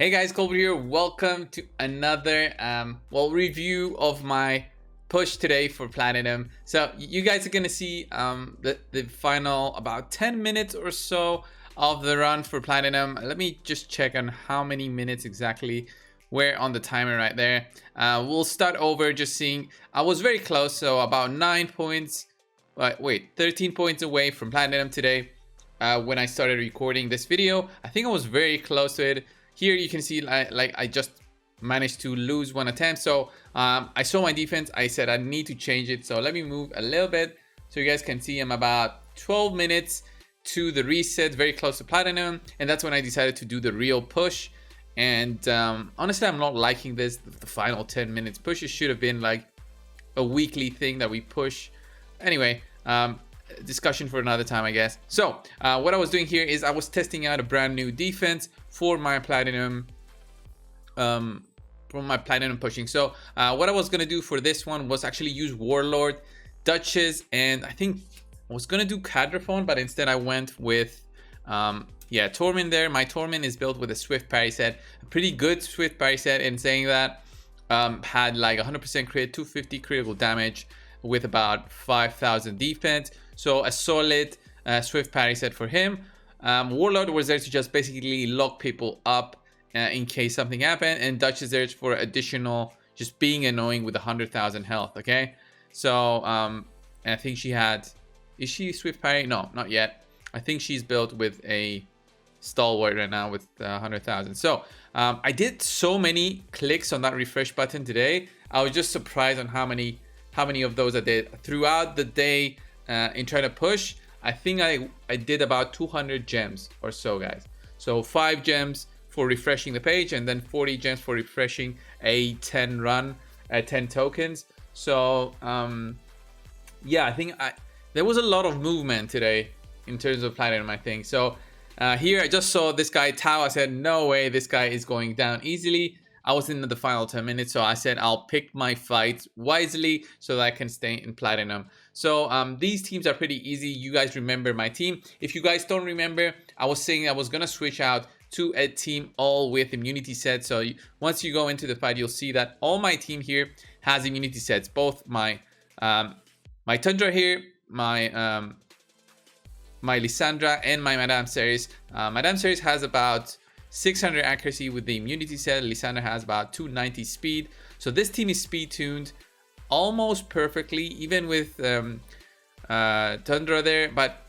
Hey guys, Colby here. Welcome to another review of my push today for platinum. So you guys are gonna see the final about 10 minutes or so of the run for platinum. Let me just check on how many minutes exactly we're on the timer right there. We'll start over just seeing I was very close, so about 9 points, 13 points away from platinum today. When I started recording this video, I think I was very close to it. Here you can see like I just managed to lose one attempt. So I saw my defense. I said I need to change it. So let me move a little bit so you guys can see I'm about 12 minutes to the reset, very close to platinum. And that's when I decided to do the real push. And honestly, I'm not liking this. The final 10 minutes push. It should have been like a weekly thing that we push. Anyway, discussion for another time, I guess. So what I was doing here is I was testing out a brand new defense for my platinum pushing. So what I was gonna do for this one was actually use Warlord, Duchess, and I think I was gonna do Cadraphone, but instead I went with Torment there. My Torment is built with a Swift parry set, a pretty good Swift parry set. In saying that, had like 100% crit, 250 critical damage with about 5,000 defense. So a solid Swift parry set for him. Warlord was there to just basically lock people up in case something happened, and Dutch is there for additional just being annoying with 100,000 health. Okay, so and I think she had, is she Swift parry? No, not yet. I think she's built with a stalwart right now with 100,000. So I did so many clicks on that refresh button today. I was just surprised on how many of those I did throughout the day in trying to push. I think I did about 200 gems or so, guys. So 5 gems for refreshing the page, and then 40 gems for refreshing a 10 run, 10 tokens. So yeah, I think there was a lot of movement today in terms of platinum, I think. So here I just saw this guy Tao. I said, no way, this guy is going down easily. I was in the final 10 minutes, so I said I'll pick my fights wisely so that I can stay in platinum. So these teams are pretty easy. You guys remember my team. If you guys don't remember, I was saying I was gonna switch out to a team all with immunity sets. So once you go into the fight, you'll see that all my team here has immunity sets. Both my my Tundra here, my my Lysandra, and my Madame Ceres. Madame Ceres has about 600 accuracy with the immunity set. Lysandra has about 290 speed. So this team is speed tuned almost perfectly, even with Tundra there, but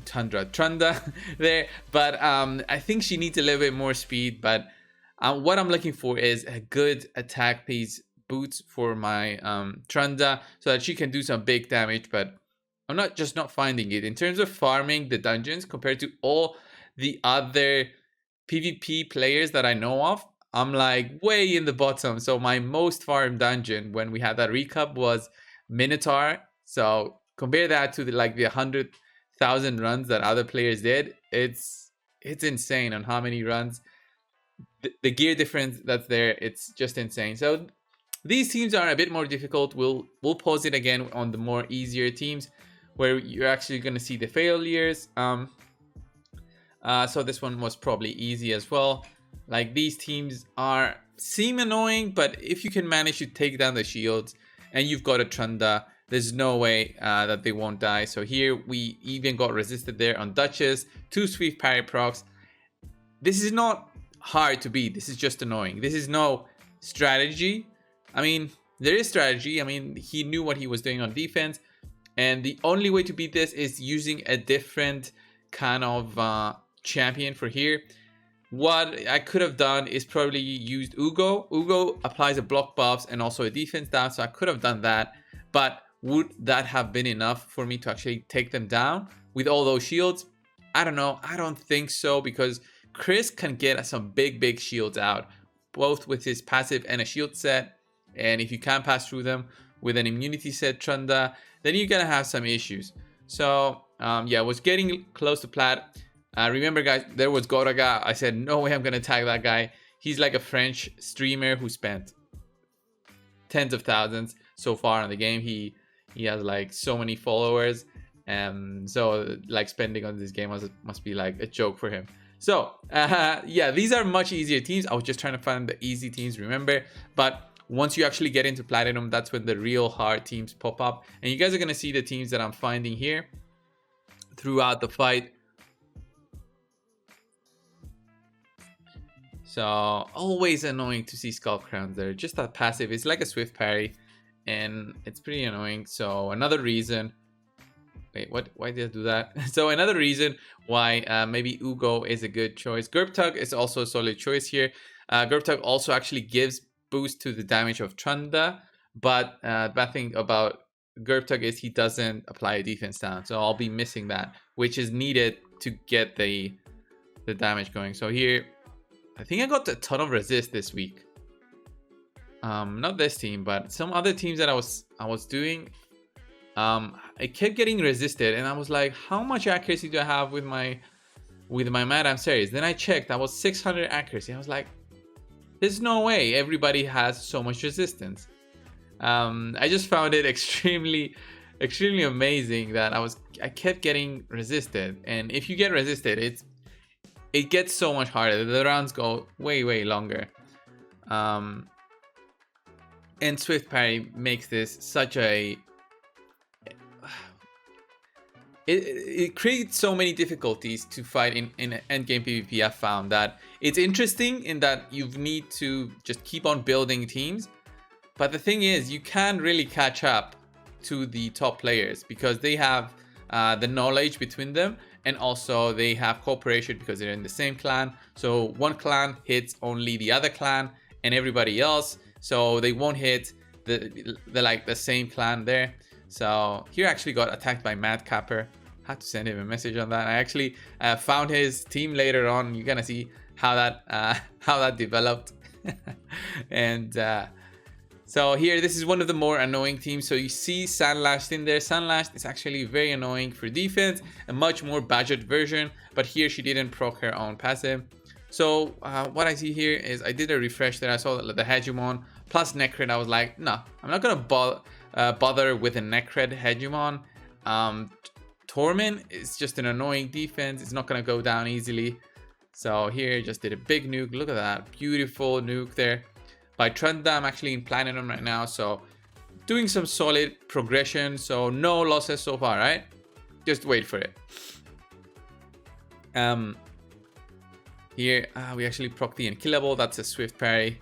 Trunda there, but I think she needs a little bit more speed. But what I'm looking for is a good attack piece boots for my Trunda so that she can do some big damage, but I'm not finding it. In terms of farming the dungeons compared to all the other PvP players that I know of, I'm like way in the bottom. So my most farmed dungeon when we had that recap was Minotaur. So compare that to the 100,000 runs that other players did. It's insane on how many runs. The gear difference that's there, it's just insane. So these teams are a bit more difficult. We'll pause it again on the more easier teams where you're actually going to see the failures. So this one was probably easy as well. Like, these teams seem annoying, but if you can manage to take down the shields and you've got a Trunda, there's no way that they won't die. So here we even got resisted there on Duchess, 2 Swift parry procs. This is not hard to beat. This is just annoying. This is no strategy. I mean, there is strategy. I mean, he knew what he was doing on defense, and the only way to beat this is using a different kind of champion for here. What I could have done is probably used Ugo. Ugo applies a block buffs and also a defense down, so I could have done that. But would that have been enough for me to actually take them down with all those shields? I don't know. I don't think so, because Chris can get some big shields out, both with his passive and a shield set. And if you can't pass through them with an immunity set Trunda, then you're gonna have some issues. So yeah, I was getting close to Plat. Remember, guys, there was Goraga. I said, no way I'm gonna tag that guy. He's like a French streamer who spent tens of thousands so far in the game. He has like so many followers, and so like spending on this game must be like a joke for him. So yeah, these are much easier teams. I was just trying to find the easy teams, remember, but once you actually get into platinum, that's when the real hard teams pop up, and you guys are going to see the teams that I'm finding here throughout the fight. So always annoying to see Skull Crowns there. Just that passive, it's like a swift parry, and it's pretty annoying. So another reason, wait, what? Why did I do that? So another reason why maybe Ugo is a good choice. Gerbtug is also a solid choice here. Gerbtug also actually gives boost to the damage of Trunda, but the bad thing about Gerbtug is he doesn't apply a defense down, so I'll be missing that, which is needed to get the damage going. So here, I think I got a ton of resist this week. Not this team, but some other teams that I was doing. I kept getting resisted, and I was like, how much accuracy do I have with my Madame series? Then I checked, I was 600 accuracy. I was like, there's no way everybody has so much resistance. I just found it extremely amazing that I kept getting resisted, and if you get resisted, it gets so much harder. The rounds go way longer. And Swift Parry makes this such a... It creates so many difficulties to fight in endgame PvP. I've found that it's interesting in that you need to just keep on building teams. But the thing is, you can't really catch up to the top players because they have the knowledge between them, and also they have cooperation because they're in the same clan. So one clan hits only the other clan and everybody else, so they won't hit the same clan there. So here I actually got attacked by Madcapper. Had to send him a message on that. I actually found his team later on. You're gonna see how that developed. And so here, this is one of the more annoying teams. So you see Sandlashed in there. Sandlashed is actually very annoying for defense, a much more budget version. But here she didn't proc her own passive. So what I see here is I did a refresh there. I saw the Hegemon plus Necred. I was like, no, I'm not gonna bother with a Necred Hegemon. Torment is just an annoying defense. It's not gonna go down easily. So here, just did a big nuke. Look at that, beautiful nuke there by Trunda. I'm actually in platinum right now, so doing some solid progression. So no losses so far, right? Just wait for it. Here we actually proc the Unkillable. That's a swift parry.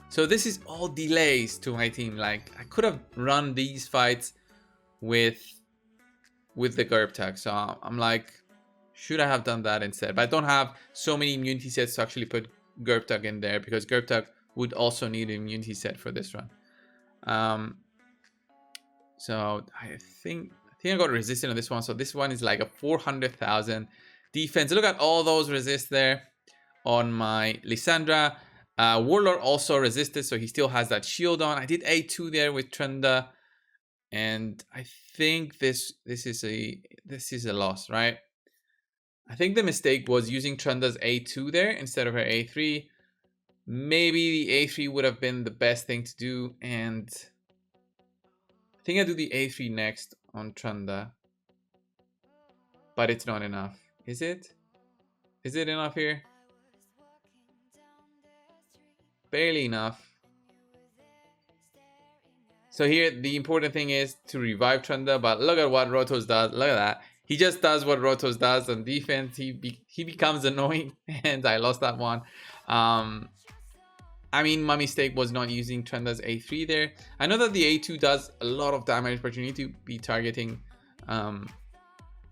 So this is all delays to my team. Like, I could have run these fights with the Gerbtug. So I'm like, should I have done that instead? But I don't have so many immunity sets to actually put Gerbtug in there, because Gerbtug would also need an immunity set for this run. So I think I got resistant on this one. So this one is like a 400,000 defense. Look at all those resist there on my Lysandra. Warlord also resisted, so he still has that shield on. I did A2 there with Trunda, and I think this is a loss, right? I think the mistake was using Trunda's A2 there instead of her A3. Maybe the A3 would have been the best thing to do, and I think I do the A3 next on Trunda. But it's not enough. Is it? Is it enough here? Barely enough. So here, the important thing is to revive Trunda, but look at what Rotos does. Look at that. He just does what Rotos does on defense. He becomes annoying, and I lost that one. I mean, my mistake was not using Trunda's A3 there. I know that the A2 does a lot of damage, but you need to be targeting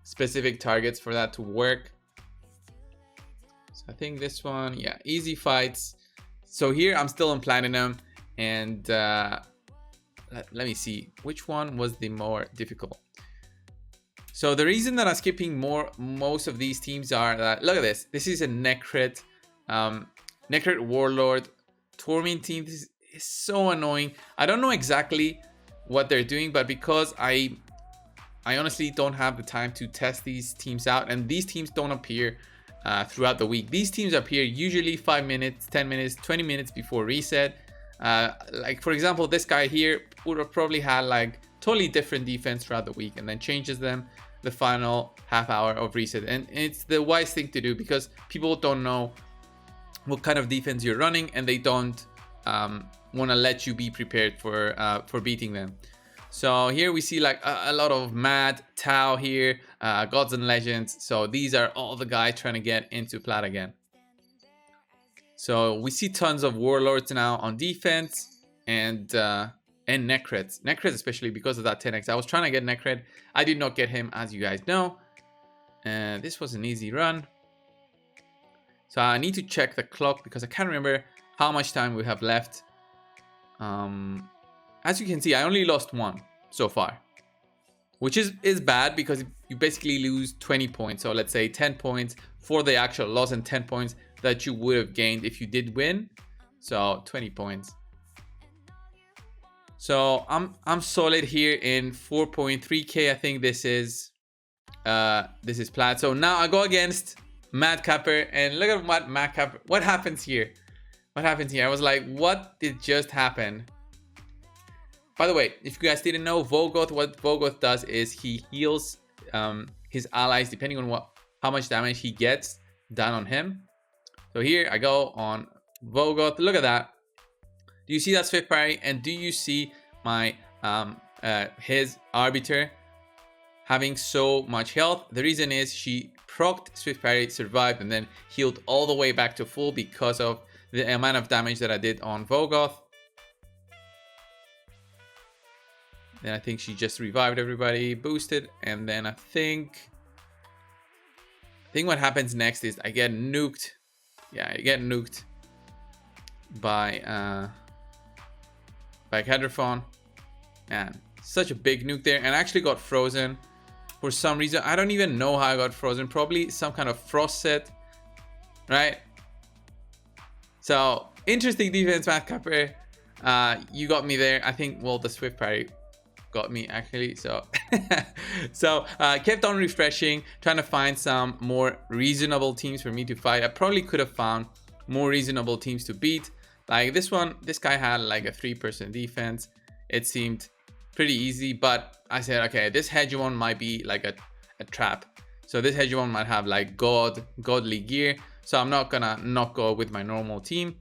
specific targets for that to work. So I think this one, yeah, easy fights. So here I'm still in platinum, and let me see which one was the more difficult. So the reason that I'm skipping most of these teams are that, look at this. This is a Necred Warlord Torment team. This is so annoying. I don't know exactly what they're doing, but because I honestly don't have the time to test these teams out, and these teams don't appear throughout the week. These teams appear usually 5 minutes, 10 minutes, 20 minutes before reset. Like for example, this guy here would have probably had like totally different defense throughout the week and then changes them the final half hour of reset. And it's the wise thing to do because people don't know what kind of defense you're running and they don't want to let you be prepared for beating them. So here we see like a lot of Mad, Tau here, Gods and Legends. So these are all the guys trying to get into Plat again. So we see tons of Warlords now on defense and Necrets. Necrets especially because of that 10x. I was trying to get Necret. I did not get him, as you guys know. And this was an easy run. So I need to check the clock because I can't remember how much time we have left. As you can see, I only lost one so far, which is bad because you basically lose 20 points. So let's say 10 points for the actual loss and 10 points that you would have gained if you did win. So 20 points. So I'm solid here in 4.3k. I think this is Plat. So now I go against Madcapper and look at what Madcapper. What happens here? What happens here? I was like, what did just happen? By the way, if you guys didn't know, Vogoth, what Vogoth does is he heals his allies depending on how much damage he gets done on him. So here I go on Vogoth. Look at that. Do you see that Swift Parry? And do you see my his Arbiter having so much health? The reason is she procced Swift Parry, survived, and then healed all the way back to full because of the amount of damage that I did on Vogoth. Then I think she just revived everybody, boosted, and then I think what happens next is I get nuked. Yeah, I get nuked by Cadraphon. Man, such a big nuke there, and I actually got frozen for some reason. I don't even know how I got frozen. Probably some kind of frost set, right? So interesting defense, Madcapper. You got me there. I think, well, the Swift Parry got me actually. So kept on refreshing, trying to find some more reasonable teams for me to fight. I probably could have found more reasonable teams to beat. Like this one, this guy had like a 3% defense. It seemed pretty easy, but I said, okay, this Hegemon might be like a trap. So this Hegemon might have like godly gear. So I'm not gonna not go with my normal team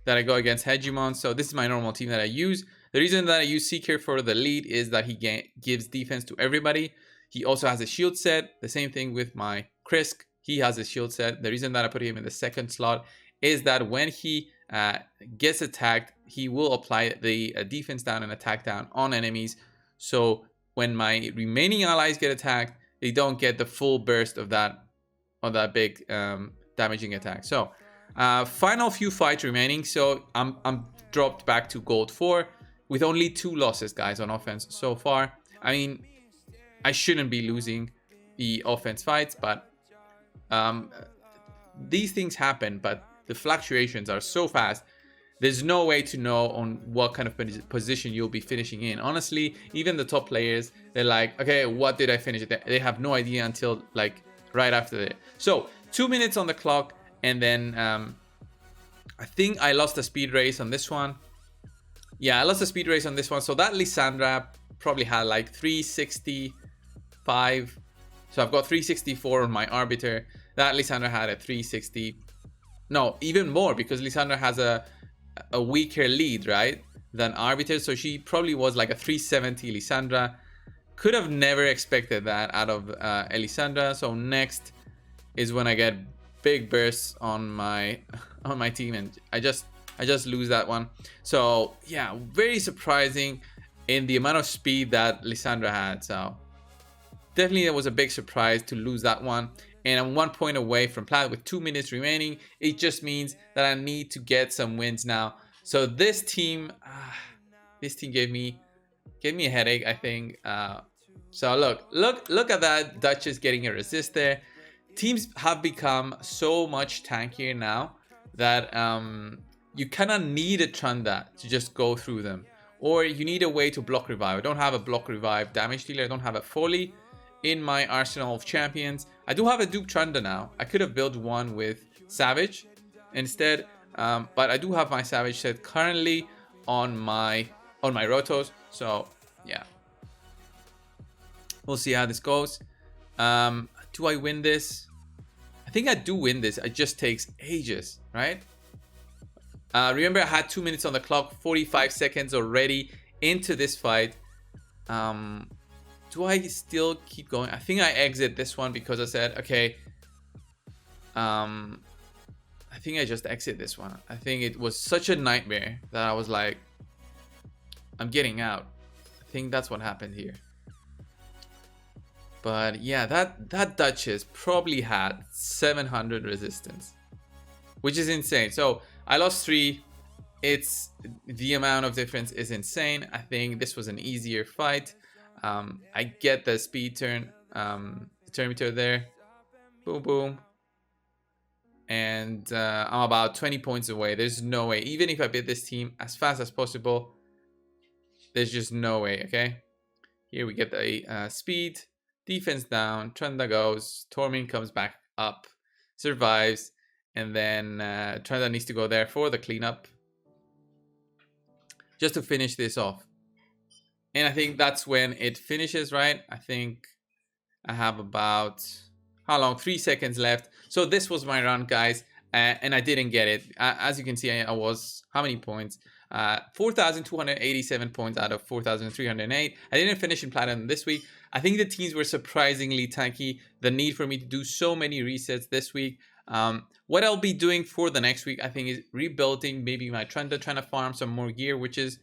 that I go against Hegemon. So this is my normal team that I use. The reason that I use Seeker for the lead is that he gives defense to everybody. He also has a shield set. The same thing with my Krisk. He has a shield set. The reason that I put him in the second slot is that when he gets attacked, he will apply the defense down and attack down on enemies. So when my remaining allies get attacked, they don't get the full burst of that big damaging attack. So final few fights remaining. So I'm dropped back to gold 4 with only 2 losses, guys, on offense so far. I mean, I shouldn't be losing the offense fights, but these things happen, but the fluctuations are so fast. There's no way to know on what kind of position you'll be finishing in. Honestly, even the top players, they're like, okay, what did I finish? They have no idea until like right after that. So 2 minutes on the clock, and then I think I lost the speed race on this one. Yeah, I lost the speed race on this one. So that Lysandra probably had like 365. So I've got 364 on my Arbiter. That Lysandra had a 360. No, even more, because Lysandra has a weaker lead, right, than Arbiter. So she probably was like a 370 Lysandra. Could have never expected that out of Lysandra. So next is when I get big bursts on my team, and I just lose that one. So yeah, very surprising in the amount of speed that Lysandra had. So definitely it was a big surprise to lose that one. And I'm 1 point away from Plat with 2 minutes remaining. It just means that I need to get some wins now. So this team gave me a headache, I think. So look at that Duchess getting a resist there. Teams have become so much tankier now that you kind of need a Trunda to just go through them, or you need a way to block revive. I don't have a block revive damage dealer. I don't have a Foley in my arsenal of champions. I do have a Duke Trunda now. I could have built one with Savage instead, but I do have my Savage set currently on my Rotos. So yeah, We'll see how this goes. Do I win this? I think I do win this. It just takes ages, right? Remember, I had 2 minutes on the clock, 45 seconds already into this fight. Do I still keep going? I think I exit this one because I said, okay. I think I just exit this one. I think it was such a nightmare that I was like, I'm getting out. I think that's what happened here. But yeah, that Duchess probably had 700 resistance, which is insane. So I lost 3. It's the amount of difference is insane. I think this was an easier fight. I get the speed turn, turn meter there. Boom, boom. And I'm about 20 points away. There's no way. Even if I beat this team as fast as possible, there's just no way, okay? Here we get the speed. Defense down. Trenda goes. Tormin comes back up. Survives. And then Trenda needs to go there for the cleanup. Just to finish this off. And I think that's when it finishes, right? I think I have about... how long? 3 seconds left. So this was my run, guys, and I didn't get it. As you can see, I was how many points? 4,287 points out of 4,308. I didn't finish in platinum this week. I think the teams were surprisingly tanky. The need for me to do so many resets this week. What I'll be doing for the next week, I think, is rebuilding maybe my Trenda, trying to farm some more gear, which is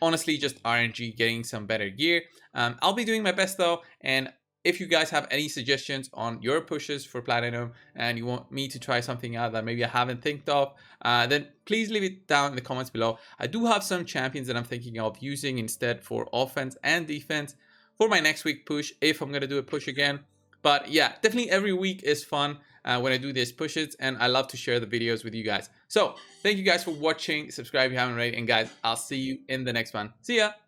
honestly just RNG, getting some better gear. I'll be doing my best though, and if you guys have any suggestions on your pushes for platinum and you want me to try something out that maybe I haven't thought of, then please leave it down in the comments below. I do have some champions that I'm thinking of using instead for offense and defense for my next week push, if I'm going to do a push again. But yeah, definitely every week is fun when I do these pushes, and I love to share the videos with you guys. So thank you guys for watching. Subscribe if you haven't already, and guys, I'll see you in the next one. See ya!